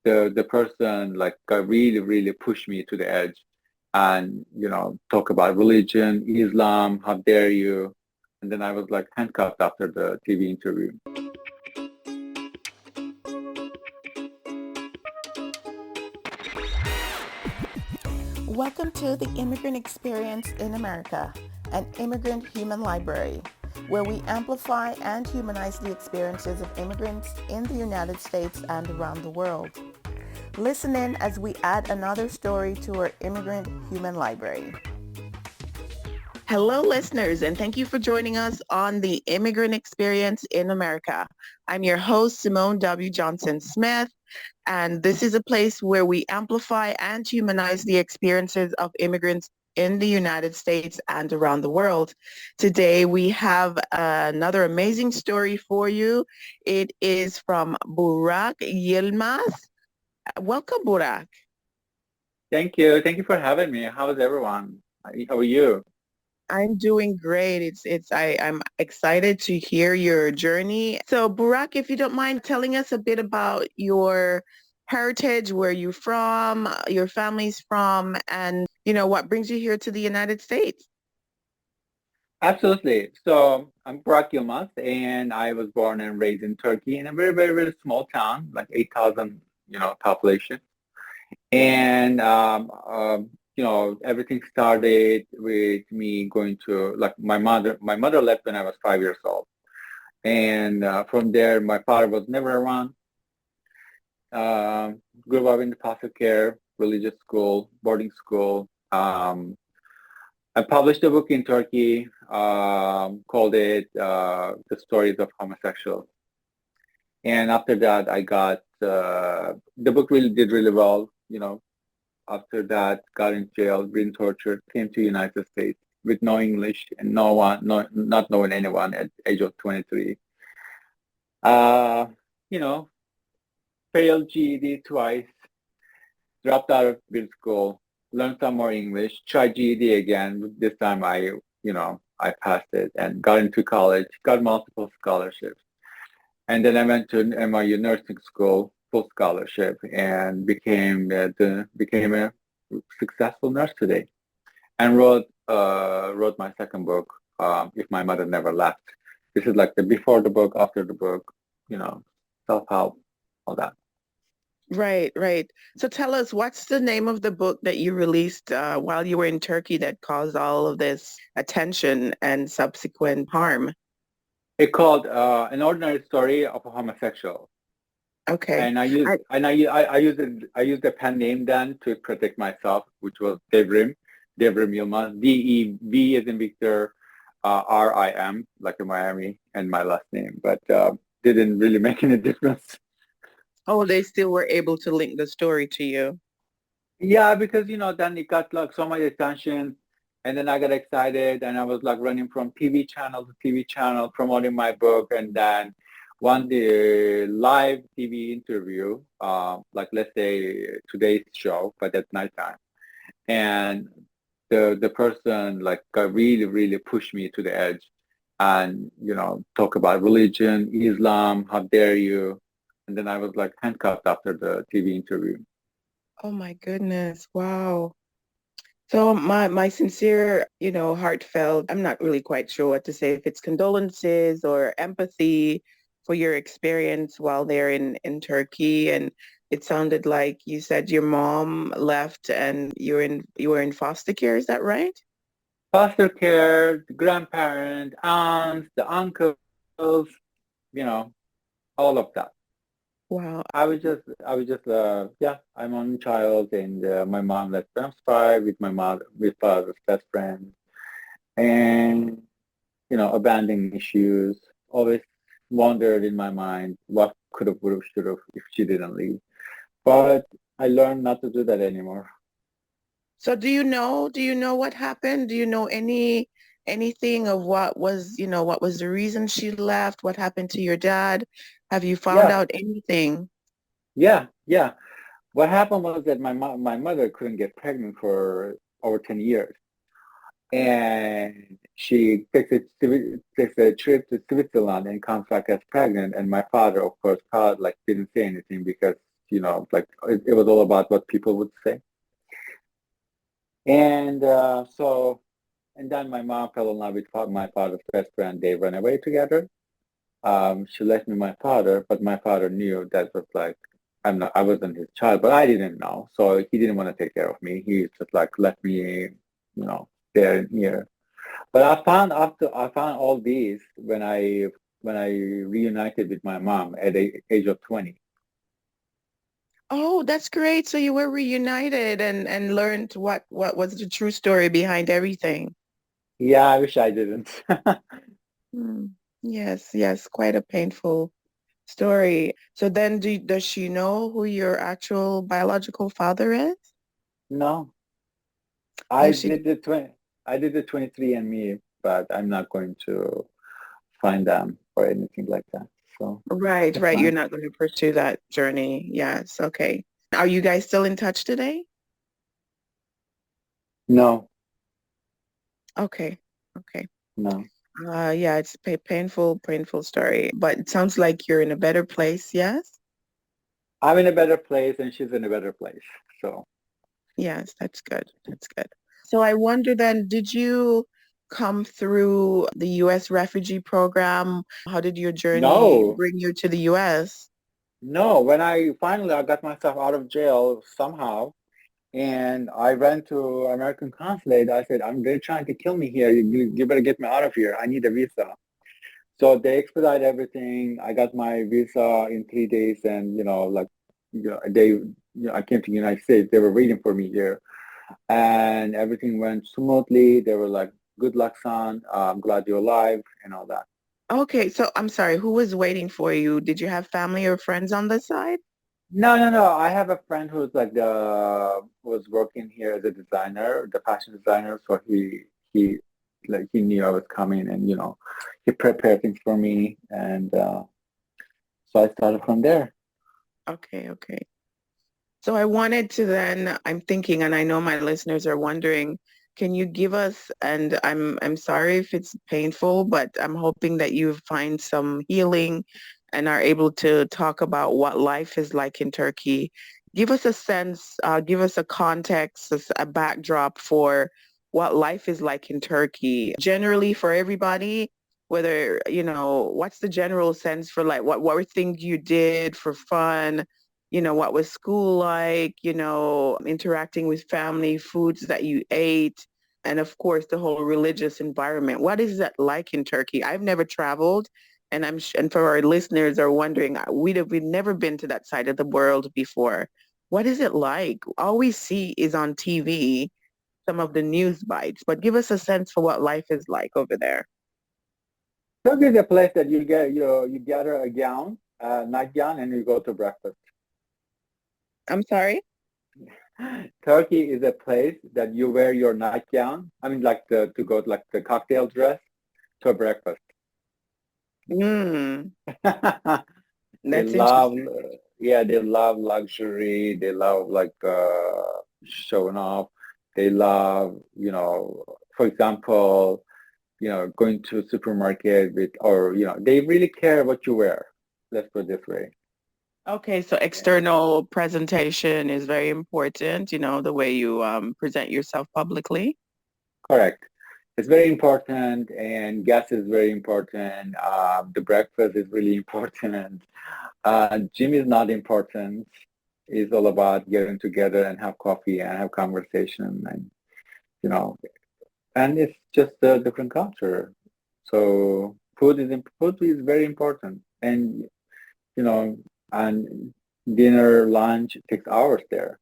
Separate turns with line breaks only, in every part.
the person like really pushed me to the edge and talk about religion, Islam, how dare you? And then I was like handcuffed after the TV interview.
Welcome to the Immigrant Experience in America, an immigrant human library, where we amplify and humanize the experiences of immigrants in the United States and around the world. Listen in as we add another story to our immigrant human library. Hello, listeners, and thank you for joining us on the Immigrant Experience in America. I'm your host, Simone W. Johnson-Smith, and this is a place where we amplify and humanize the experiences of immigrants in the United States and around the world. Today, we have another amazing story for you. It is from Burak Yilmaz. Welcome, Burak.
Thank you. Thank you for having me. How's everyone? How are you?
I'm doing great. I'm excited to hear your journey. So Burak, if you don't mind telling us a bit about your heritage, where you're from, your family's from, and what brings you here to the United States.
Absolutely. So I'm Burak Yilmaz, and I was born and raised in Turkey in a very small town, like 8,000, population. And everything started with me going to like my mother. My mother left when I was 5 years old, and from there, my father was never around. Grew up in the foster care, religious school, boarding school. I published a book in Turkey, called it "The Stories of Homosexuals." And after that, I got the book really did really well. After that, got in jail, been tortured, came to United States with no English and not knowing anyone at age of 23. Uh, you know, Failed GED twice, dropped out of middle school, learned some more English, tried GED again. This time I passed it and got into college, got multiple scholarships. And then I went to NYU nursing school, full scholarship, and became a successful nurse today. And wrote my second book, If My Mother Never Left. This is like the before the book, after the book, self-help, all that.
Right, right. So tell us, what's the name of the book that you released while you were in Turkey that caused all of this attention and subsequent harm?
It called An Ordinary Story of a Homosexual.
Okay.
And I used a pen name then to protect myself, which was Devrim Yilmaz, DEV as in Victor, RIM, like in Miami, and my last name, but didn't really make any difference.
Oh, they still were able to link the story to you.
Yeah, because then it got like so much attention, and then I got excited, and I was like running from TV channel to TV channel promoting my book, and then one day live TV interview, like let's say today's show, but at nighttime, and the person like really pushed me to the edge, and talk about religion, Islam, how dare you, and then I was like handcuffed after the TV interview.
Oh my goodness. Wow. So my sincere, heartfelt, I'm not really quite sure what to say, if it's condolences or empathy for your experience while there in Turkey. And it sounded like you said your mom left and you were in foster care, is that right?
Foster care, the grandparents, aunts, the uncles, you know, all of that.
Wow.
Yeah, I'm only child, and my mom left when I was 5 with my mother, with father's best friend, and abandoning issues. Always wondered in my mind what could have, would have, should have if she didn't leave. But I learned not to do that anymore.
So do you know what happened? Do you know anything of what was the reason she left? What happened to your dad? Have you found
Yeah,
out anything?
yeah. What happened was that my mother couldn't get pregnant for over 10 years. And she takes a trip to Switzerland and comes back as pregnant. And my father, of course, proud, like didn't say anything because like it was all about what people would say. And and then my mom fell in love with my father's best friend. They ran away together. She left me my father, but my father knew that was like I wasn't his child, but I didn't know. So he didn't want to take care of me. He just like left me, there and here. But I found all these when I reunited with my mom at the age of 20.
Oh, that's great. So you were reunited and learned what was the true story behind everything.
Yeah, I wish I didn't.
Hmm. Yes, yes, quite a painful story. So then does she know who your actual biological father is?
No,
Oh,
I
she,
did the 20, I did the 23 and me, but I'm not going to find them or anything like that. So
right,
that's
right. You're
fine.
not going to pursue that journey. Yes, okay. Are you guys still in touch today?
No,
Okay, okay.
no.
Yeah, it's painful story, but it sounds like you're in a better place, yes?
I'm in a better place and she's in a better place. So
Yes, that's good. That's good. So I wonder then, did you come through the U.S. refugee program? How did your journey
no,
bring you to the U.S.?
no. When I got myself out of jail somehow, and I ran to American consulate. I said, they're trying to kill me here. You better get me out of here. I need a visa. So they expedite everything. I got my visa in 3 days, and I came to the United States. They were waiting for me here, and everything went smoothly. They were like, "Good luck, son. I'm glad you're alive," and all that.
Okay, so I'm sorry, who was waiting for you? Did you have family or friends on the side?
No, no, no. I have a friend who's like was working here as a designer, the fashion designer. So he he knew I was coming, and he prepared things for me, and so I started from there.
Okay, okay. So I wanted to then, I'm thinking, and I know my listeners are wondering, can you give us, and I'm sorry if it's painful, but I'm hoping that you find some healing and are able to talk about what life is like in Turkey. Give us a sense, give us a context, a backdrop for what life is like in Turkey. Generally for everybody, whether, what's the general sense for like what were things you did for fun? What was school like, interacting with family, foods that you ate, and of course, the whole religious environment. What is that like in Turkey? I've never traveled, and and for our listeners are wondering, we've never been to that side of the world before. What is it like? All we see is on TV, some of the news bites, but give us a sense for what life is like over there.
Turkey is a place that you gather a gown, nightgown, and you go to breakfast.
I'm sorry?
Turkey is a place that you wear your nightgown. I mean, like to go like the cocktail dress to a breakfast.
Mm,
They
that's
love,
interesting.
yeah, they love luxury. They love like showing off. They love, for example, going to a supermarket or they really care what you wear. Let's put it this way.
Okay, so
Yeah,
external presentation is very important, the way you present yourself publicly.
correct. It's very important, and gas is very important. The breakfast is really important. Gym is not important. It's all about getting together and have coffee and have conversation, and you know, and it's just a different culture. So food is very important, and you know, and dinner, lunch takes hours there.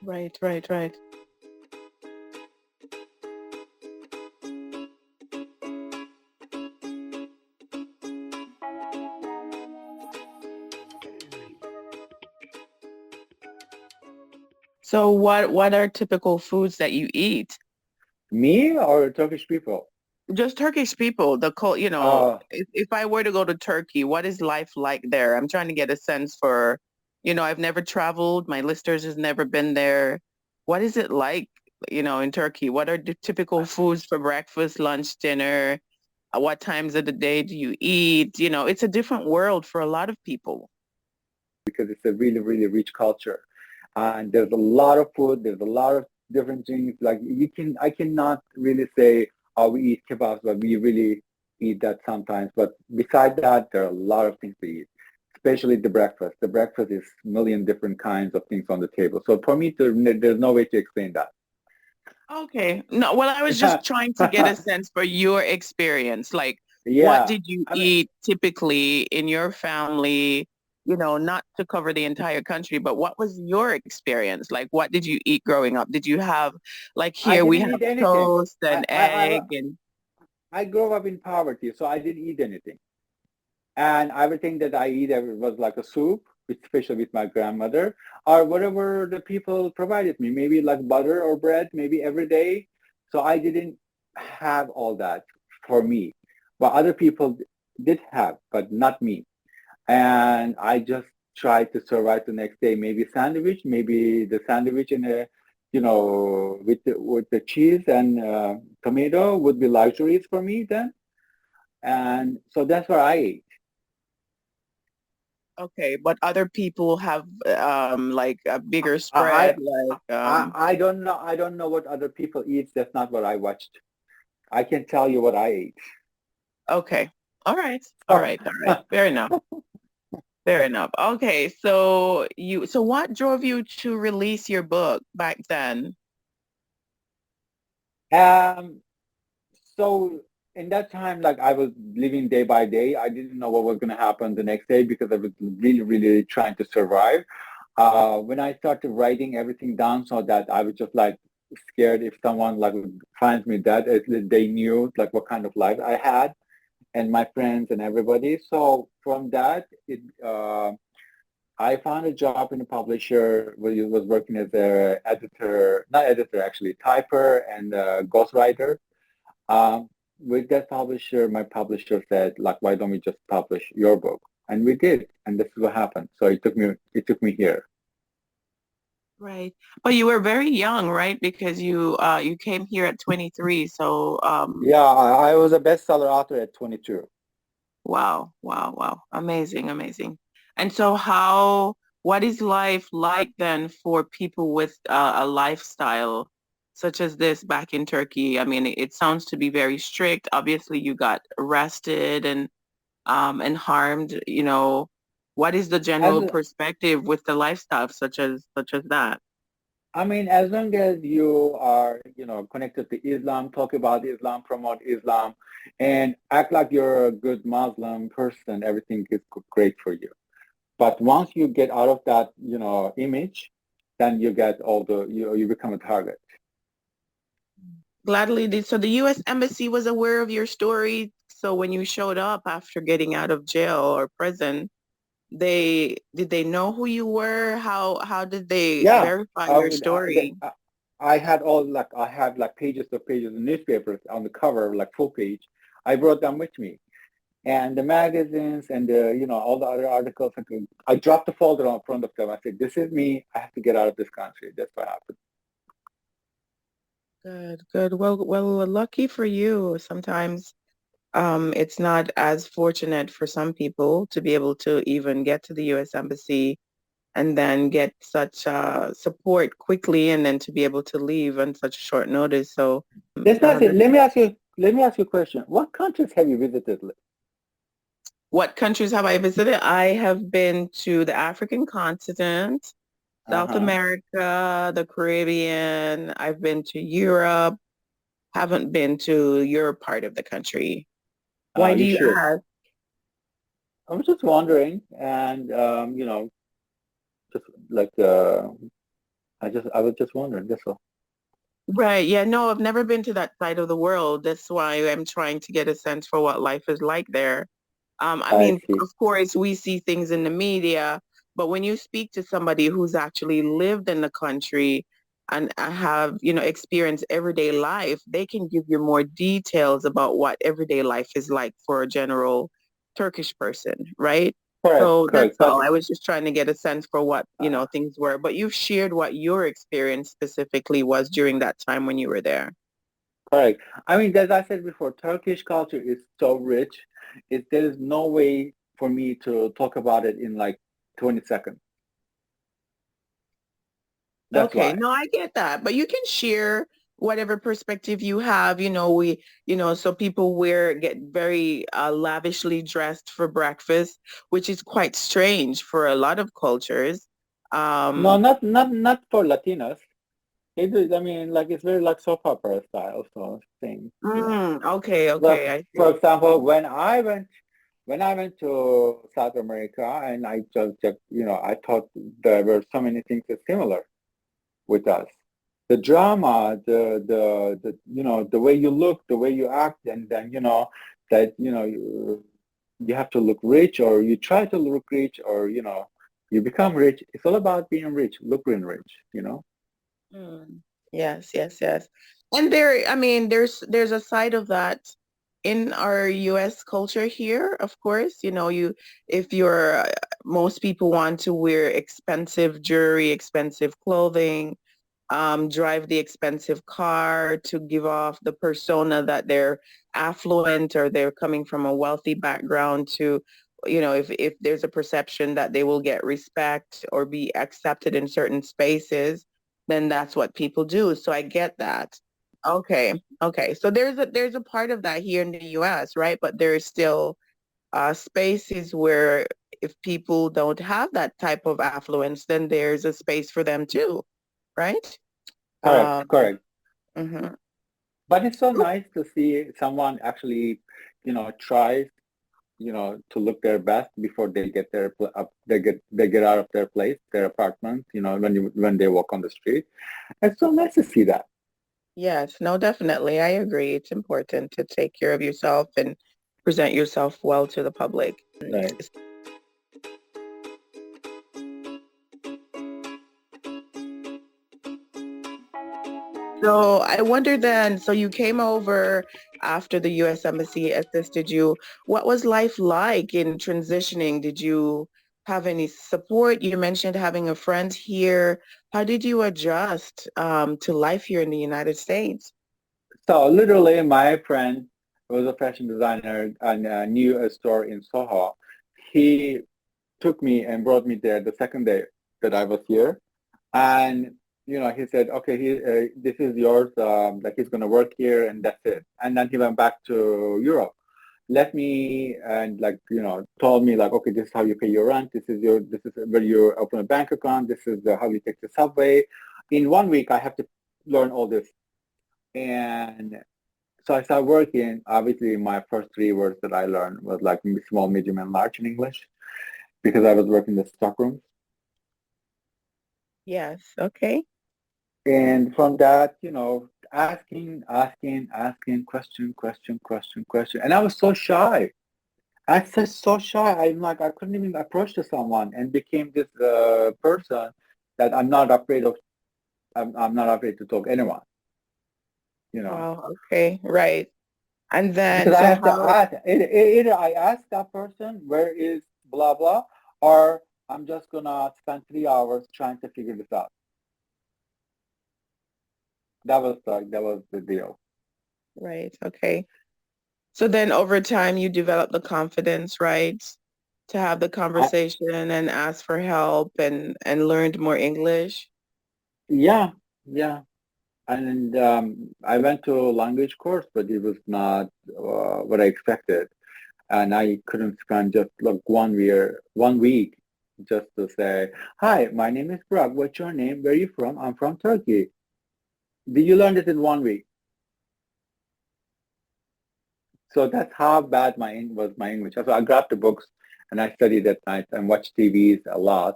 Right, right, right. So what are typical foods that you eat?
Me or Turkish people?
Just Turkish people,
Uh,
if I were to go to Turkey, what is life like there? I'm trying to get a sense for, I've never traveled. My listeners has never been there. What is it like, in Turkey? What are the typical foods for breakfast, lunch, dinner? What times of the day do you eat? It's a different world for a lot of people.
because it's a really, really rich culture. And there's a lot of food, there's a lot of different things. Like I cannot really say, oh, we eat kebabs, but we really eat that sometimes. But beside that, there are a lot of things to eat, especially the breakfast. The breakfast is a million different kinds of things on the table. So for me, there's no way to explain that.
Okay. No, well, I was just trying to get a sense for your experience. Like, what
Yeah,
did you
I mean,
eat typically in your family? You know, not to cover the entire country, but what was your experience? Like, what did you eat growing up? Did you have, like
I
here we
didn't
have
eat anything.
toast and egg and
I grew up in poverty, so I didn't eat anything. And everything that I eat was like a soup, especially with my grandmother, or whatever the people provided me, maybe like butter or bread, maybe every day. So I didn't have all that for me, but other people did have, but not me. And I just tried to survive the next day. Maybe sandwich, maybe the sandwich in a, with the cheese and tomato would be luxuries for me then. And so that's what I ate.
okay, but other people have like a bigger
I,
spread, like
I don't know. I don't know what other people eat. That's not what I watched. I can tell you what I ate.
okay. All right. All
So,
right. All right. Fair enough. Fair enough. Okay, so what drove you to release your book back then?
um, so in that time, like I was living day by day. I didn't know what was going to happen the next day because I was really, really trying to survive. When I started writing everything down, so that I was just like scared if someone like would find me dead, they knew like what kind of life I had and my friends and everybody. So from that, I found a job in a publisher where I was working as a editor, not editor actually, typer and ghostwriter. Um, with that publisher, my publisher said, like, why don't we just publish your book? And we did, and this is what happened. So it took me here.
Right. But you were very young, right? Because you came here at 23. So
Yeah, I was a bestseller author at 22.
wow, wow, wow. Amazing, amazing. And so what is life like then for people with a lifestyle such as this back in Turkey? I mean, it sounds to be very strict. Obviously, you got arrested and harmed, what is the
As
general perspective with the lifestyle such as that?
I mean, as long as you are, connected to Islam, talk about Islam, promote Islam, and act like you're a good Muslim person, everything is great for you. But once you get out of that, image, then you get you become a target.
Gladly did. So the U.S. Embassy was aware of your story. So when you showed up after getting out of jail or prison, did they know who you were? How did they
Yeah,
verify
I
your
would.
story?
I had I had like pages of pages of newspapers on the cover, like full page. I brought them with me, and the magazines and the all the other articles. I dropped the folder on front of them. I said, "This is me. I have to get out of this country." That's what happened.
Good, good. Well, lucky for you. Sometimes it's not as fortunate for some people to be able to even get to the U.S. Embassy and then get such support quickly and then to be able to leave on such short notice. So
That's not it.
that's
Let me ask you. Let me ask you a question. What countries have you visited?
what countries have I visited? I have been to the African continent,
Uh
South
huh.
America, the Caribbean. I've been to Europe, haven't been to your part of the country. Why do
You
you
should.
ask?
I was just wondering, and just like I was just wondering. That's all.
Right. Yeah, no, I've never been to that side of the world. That's why I'm trying to get a sense for what life is like there. I
I
mean,
see.
of course, we see things in the media, but when you speak to somebody who's actually lived in the country and have, experienced everyday life, they can give you more details about what everyday life is like for a general Turkish person, right?
Correct.
So that's
Correct. But
all. I was just trying to get a sense for what,
uh,
things were. But you've shared what your experience specifically was during that time when you were there.
correct. I mean, as I said before, Turkish culture is so rich. There is no way for me to talk about it in like 22nd. That's
Okay,
why.
no, I get that, but you can share whatever perspective you have. So people get very lavishly dressed for breakfast, which is quite strange for a lot of cultures.
No,
Um,
not for Latinos. It is, I mean, like it's very like soap opera style, so thing,
okay,
Well,
okay, I
for
see.
example, when I went to South America and I just checked, I thought there were so many things that similar with us. The drama, the way you look, the way you act, and then that you have to look rich, or you try to look rich, or you become rich. It's all about being rich, looking rich.
Mm. Yes, yes, yes. And I mean, there's a side of that in our US culture here, of course. If most people want to wear expensive jewelry, expensive clothing, drive the expensive car to give off the persona that they're affluent or they're coming from a wealthy background if there's a perception that they will get respect or be accepted in certain spaces, then that's what people do. So I get that. Okay. Okay. So there's a part of that here in the US, right? But there's still spaces where if people don't have that type of affluence, then there's a space for them too, right?
Correct,
Um,
correct.
mhm.
But it's so nice to see someone actually, tries, to look their best before they get they get out of their place, their apartment, when they walk on the street. It's so nice to see that.
Yes, no, definitely. I agree. It's important to take care of yourself and present yourself well to the public.
Right.
So I wonder then, so you came over after the U.S. Embassy assisted you. What was life like in transitioning? Did you have any support? You mentioned having a friend here. How did you adjust to life here in the United States?
So literally, my friend was a fashion designer and knew a store in Soho. He took me and brought me there the second day that I was here. And he said, "Okay, this is yours. Like he's gonna work here, and that's it." And then he went back to Europe, left me, and told me like, "Okay, this is how you pay your rent. This is where you open a bank account. This is how you take the subway." In 1 week, I have to learn all this, and so I started working. Obviously, my first three words that I learned was like small, medium, and large in English because I was working the stockroom.
Yes. Okay.
And from that, asking, question. And I was so shy. I was so shy. I'm like, I couldn't even approach to someone and became this person that I'm not afraid to talk to anyone.
Wow. Okay. Right. And then,
Because I
so
have to
how,
ask, either I ask that person, where is blah, blah, or I'm just gonna spend 3 hours trying to figure this out. That was the deal.
right. Okay. So then over time you develop the confidence, right? To have the
I,
conversation and ask for help and learned more English.
yeah, yeah. And I went to a language course, but it was not what I expected. And I couldn't spend just like 1 week just to say, "Hi, my name is Burak. What's your name? Where are you from? I'm from Turkey." Did you learn this in 1 week? So that's how bad my English. So I grabbed the books and I studied at night and watched TVs a lot.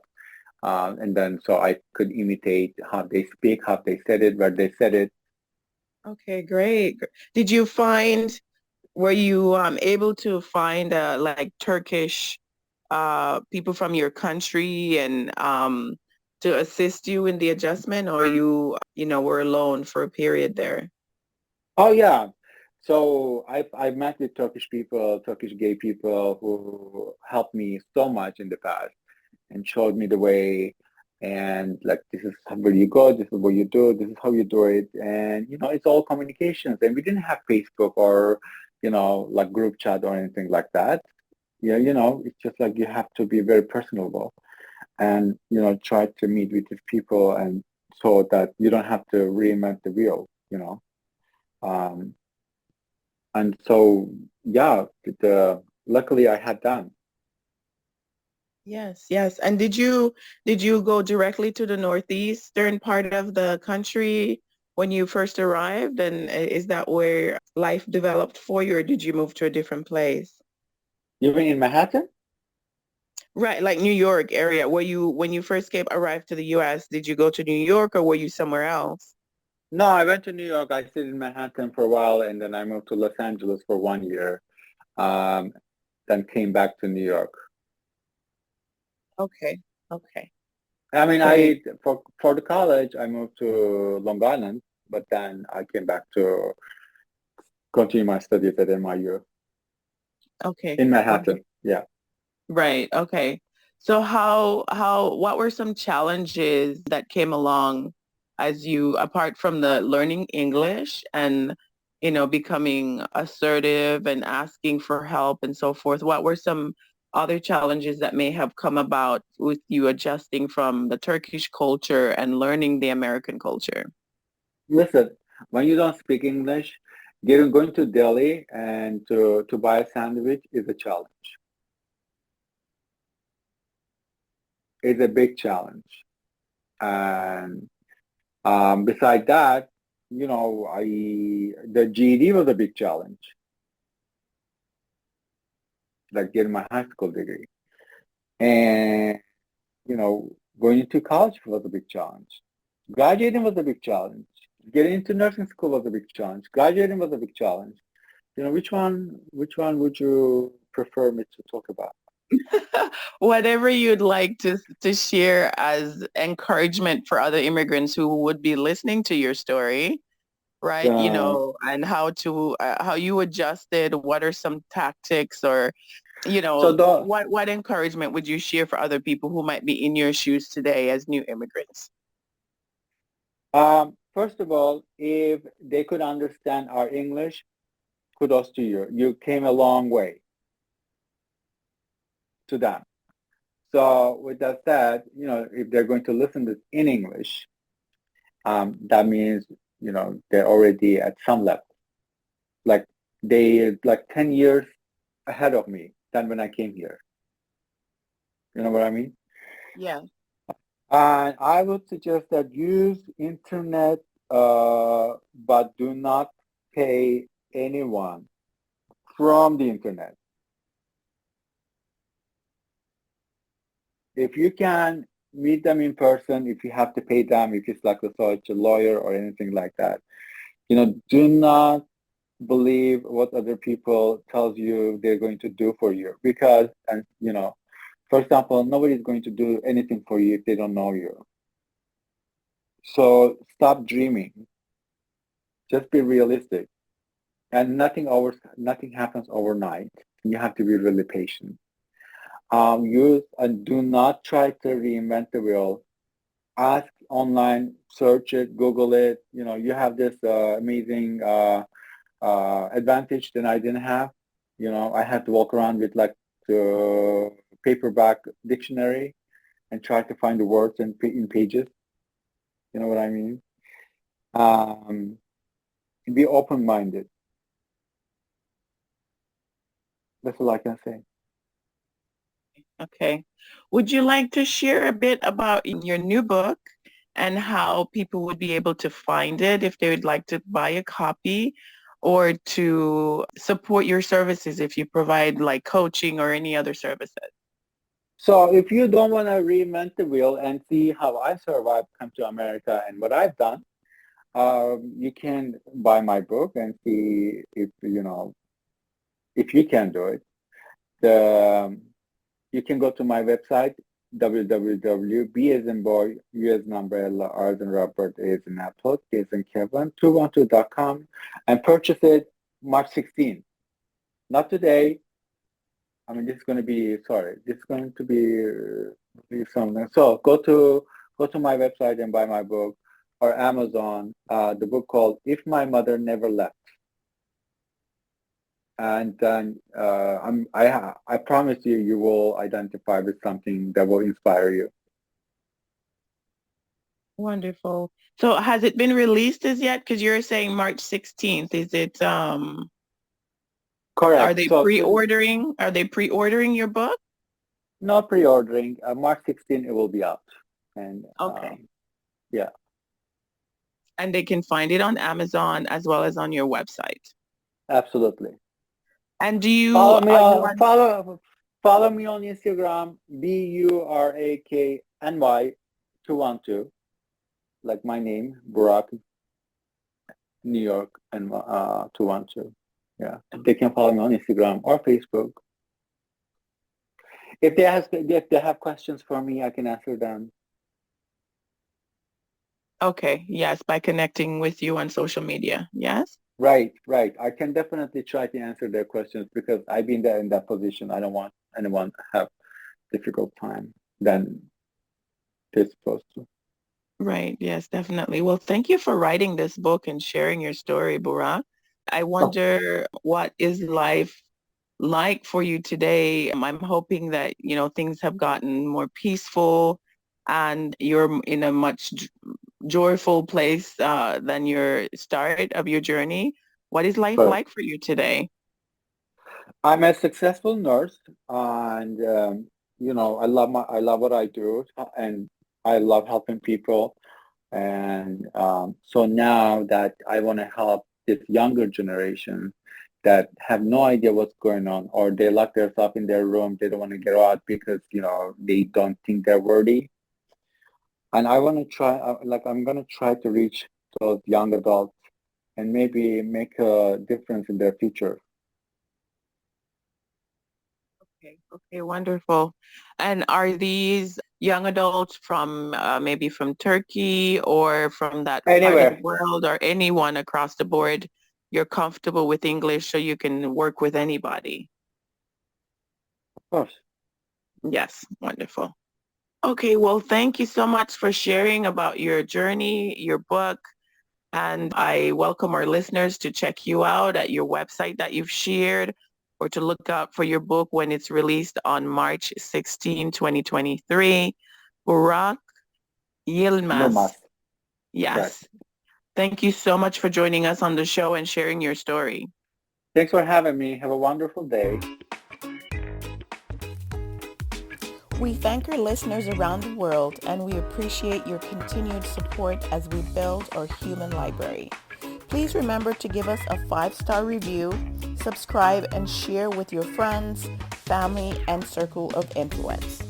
And then so I could imitate how they speak, how they said it, where they said it.
Okay, great. Did you find, were you able to find like Turkish people from your country and to assist you in the adjustment, or were alone for a period there?
Oh yeah. So I've met with Turkish people, Turkish gay people who helped me so much in the past and showed me the way, and like this is where you go, this is what you do, this is how you do it. And it's all communications. And we didn't have Facebook or like group chat or anything like that. Yeah, it's just like you have to be very personable. and try to meet with these people, and so that you don't have to reinvent the wheel. Um, and so yeah, luckily I had done.
Yes, yes. And did you go directly to the northeastern part of the country when you first arrived? And is that where life developed for you, or did you move to a different place?
You mean in Manhattan?
Right, like New York area. Were you when you first came arrived to the US, did you go to New York or were you somewhere else?
No, I went to New York. I stayed in Manhattan for a while, and then I moved to Los Angeles for 1 year. Um, then came back to New York.
Okay, okay,
I mean,
great.
for the college, I moved to Long Island, but then I came back to continue my studies at NYU
Okay,
in
okay.
Manhattan. Yeah.
Right. Okay. So what were some challenges that came along as you, apart from the learning English and, becoming assertive and asking for help and so forth? What were some other challenges that may have come about with you adjusting from the Turkish culture and learning the American culture?
Listen, when you don't speak English, going to Delhi and to buy a sandwich is a challenge. It's a big challenge. And beside that, I the GED was a big challenge, like getting my high school degree. And, going into college was a big challenge. Graduating was a big challenge. Getting into nursing school was a big challenge. Graduating was a big challenge. Which one would you prefer me to talk about?
Whatever you'd like to share as encouragement for other immigrants who would be listening to your story, right?
Uh,
And how you adjusted, what are some tactics or,
so the
what encouragement would you share for other people who might be in your shoes today as new immigrants?
First of all, if they could understand our English, kudos to you. You came a long way to them. So with that said, if they're going to listen to in English, that means, they're already at some level. Like like 10 years ahead of me than when I came here. You know what I mean?
Yeah.
And I would suggest that use internet, but do not pay anyone from the internet. If you can meet them in person, if you have to pay them, if it's like a lawyer or anything like that, do not believe what other people tells you they're going to do for you, because, and for example, nobody's going to do anything for you if they don't know you. So stop dreaming. Just be realistic. And nothing happens overnight. You have to be really patient. Use and do not try to reinvent the wheel. Ask online, search it, Google it. You have this amazing advantage that I didn't have. I had to walk around with like the paperback dictionary and try to find the words in pages. You know what I mean? Um, be open-minded. That's all I can say.
Okay. Would you like to share a bit about your new book and how people would be able to find it if they would like to buy a copy or to support your services if you provide like coaching or any other services?
So if you don't want to reinvent the wheel and see how I survived, come to America, and what I've done, you can buy my book and see if you can do it. The You can go to my website, www.b as in boy, U as in umbrella, R as in Robert, A as in apple, K as in Kevin, 212.com, and purchase it March 16th. Not today. I mean, this is going to be something. So go to my website and buy my book, or Amazon, the book called If My Mother Never Left. And then I promise you, you will identify with something that will inspire you.
Wonderful. So has it been released as yet? Because you're saying March 16th. Is it, are
Correct.
they
So
pre-ordering? Are they pre-ordering your book?
not pre-ordering. March 16 it will be out, and
Okay.
yeah,
And they can find it on Amazon as well as on your website.
absolutely.
And
Follow me
are you
on
on,
follow me on Instagram, BURAKNY 212, like my name, Burak, New York, and 212. Yeah, they can follow me on Instagram or Facebook. If they have questions for me, I can answer them.
okay, yes, by connecting with you on social media. Yes?
Right, right. I can definitely try to answer their questions because I've been there in that position. I don't want anyone to have difficult time than they're supposed to.
Right. Yes, definitely. Well, thank you for writing this book and sharing your story, Burak. I
Oh,
wonder what is life like for you today. I'm hoping that, things have gotten more peaceful and you're in a much joyful place than your start of your journey. What is life
but
like for you today?
I'm a successful nurse, and I love what I do, and I love helping people. And so now that I want to help this younger generation that have no idea what's going on, or they lock themselves in their room, they don't want to get out because they don't think they're worthy. And I want to try, I'm going to try to reach those young adults and maybe make a difference in their future.
Okay, okay, wonderful. And are these young adults from maybe from Turkey or from that part of the
Anywhere,
world or anyone across the board? You're comfortable with English so you can work with anybody.
of course.
Yes, wonderful. Okay, well, thank you so much for sharing about your journey, your book, and I welcome our listeners to check you out at your website that you've shared or to look out for your book when it's released on March 16, 2023. Burak
No
Yilmaz.
must. Correct.
Yes. Thank you so much for joining us on the show and sharing your story.
Thanks for having me. Have a wonderful day.
We thank our listeners around the world and we appreciate your continued support as we build our human library. Please remember to give us a 5-star review, subscribe, and share with your friends, family, and circle of influence.